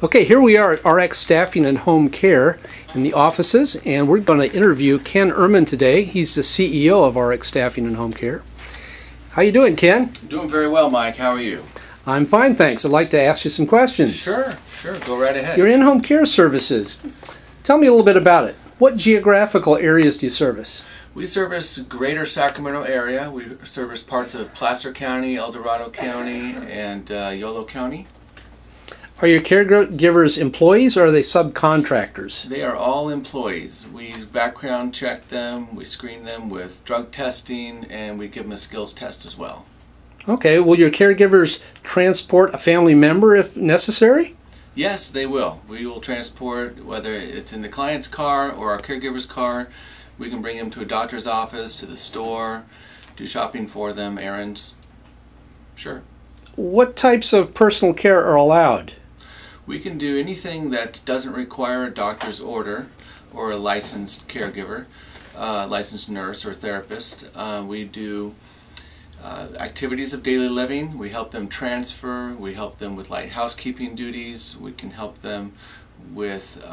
Okay, here we are at RX Staffing and Home Care in the offices, and we're going to interview Ken Erman today. He's the CEO of RX Staffing and Home Care. How you doing, Ken? Doing very well, Mike. How are you? I'm fine, thanks. I'd like to ask you some questions. Sure. Go right ahead. Your in-home care services. Tell me a little bit about it. What geographical areas do you service? We service greater Sacramento area. We service parts of Placer County, El Dorado County, and Yolo County. Are your caregivers employees or are they subcontractors? They are all employees. We background check them, we screen them with drug testing, and we give them a skills test as well. Okay, will your caregivers transport a family member if necessary? Yes, they will. We will transport, whether it's in the client's car or our caregiver's car. We can bring them to a doctor's office, to the store, do shopping for them, errands. Sure. What types of personal care are allowed? We can do anything that doesn't require a doctor's order or a licensed caregiver, licensed nurse or therapist. We do activities of daily living. We help them transfer. We help them with light housekeeping duties. We can help them with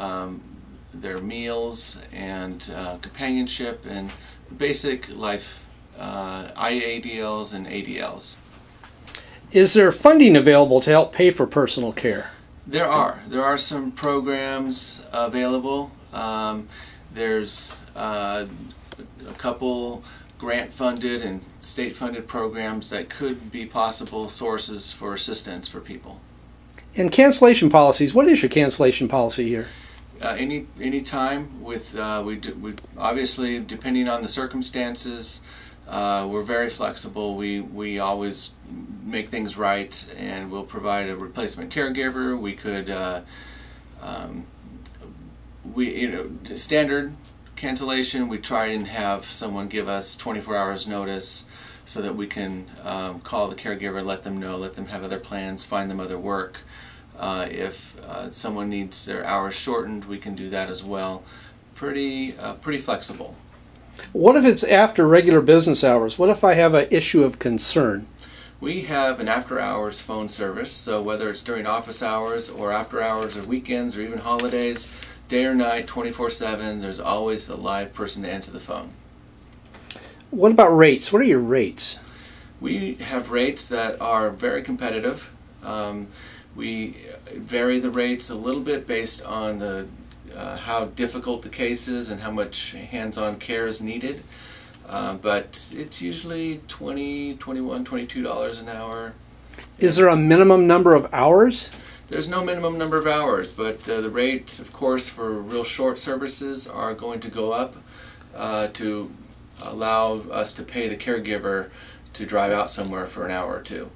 their meals and companionship and basic life IADLs and ADLs. Is there funding available to help pay for personal care? There are some programs available. There's a couple grant-funded and state-funded programs that could be possible sources for assistance for people. And cancellation policies, what is your cancellation policy here? Any time with we obviously, depending on the circumstances, we're very flexible. We always make things right, and we'll provide a replacement caregiver. We could standard cancellation, we try and have someone give us 24 hours notice so that we can call the caregiver, let them know, let them have other plans, find them other work. If someone needs their hours shortened, we can do that as well. Pretty flexible. What if it's after regular business hours? What if I have an issue of concern? We have an after-hours phone service, so whether it's during office hours or after hours or weekends or even holidays, day or night, 24/7, there's always a live person to answer the phone. What about rates? What are your rates? We have rates that are very competitive. We vary the rates a little bit based on the how difficult the case is and how much hands-on care is needed. But it's usually $20, $21, $22 an hour. Is there a minimum number of hours? There's no minimum number of hours, but the rate, of course, for real short services are going to go up to allow us to pay the caregiver to drive out somewhere for an hour or two.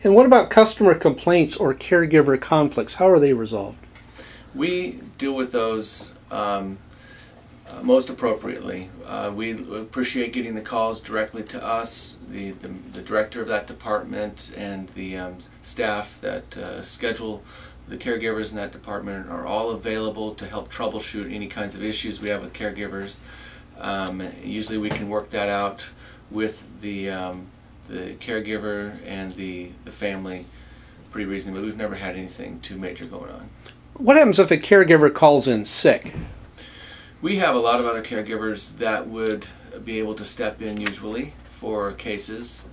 And what about customer complaints or caregiver conflicts? How are they resolved? We deal with those most appropriately. We appreciate getting the calls directly to us. The director of that department and the staff that schedule the caregivers in that department are all available to help troubleshoot any kinds of issues we have with caregivers. Usually we can work that out with the caregiver and the family pretty reasonably. We've never had anything too major going on. What happens if a caregiver calls in sick? We have a lot of other caregivers that would be able to step in usually for cases,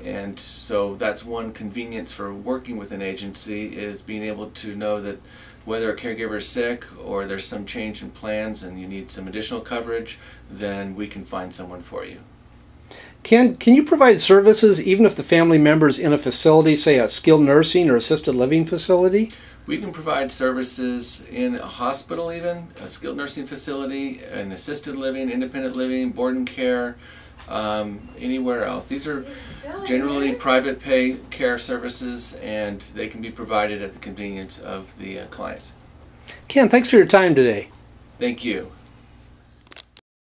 and so that's one convenience for working with an agency, is being able to know that whether a caregiver is sick or there's some change in plans and you need some additional coverage, then we can find someone for you. Can you provide services even if the family member is in a facility, say a skilled nursing or assisted living facility? We can provide services in a hospital, even a skilled nursing facility, an assisted living, independent living, board and care, anywhere else. These are generally private pay care services, and they can be provided at the convenience of the client. Ken, thanks for your time today. Thank you.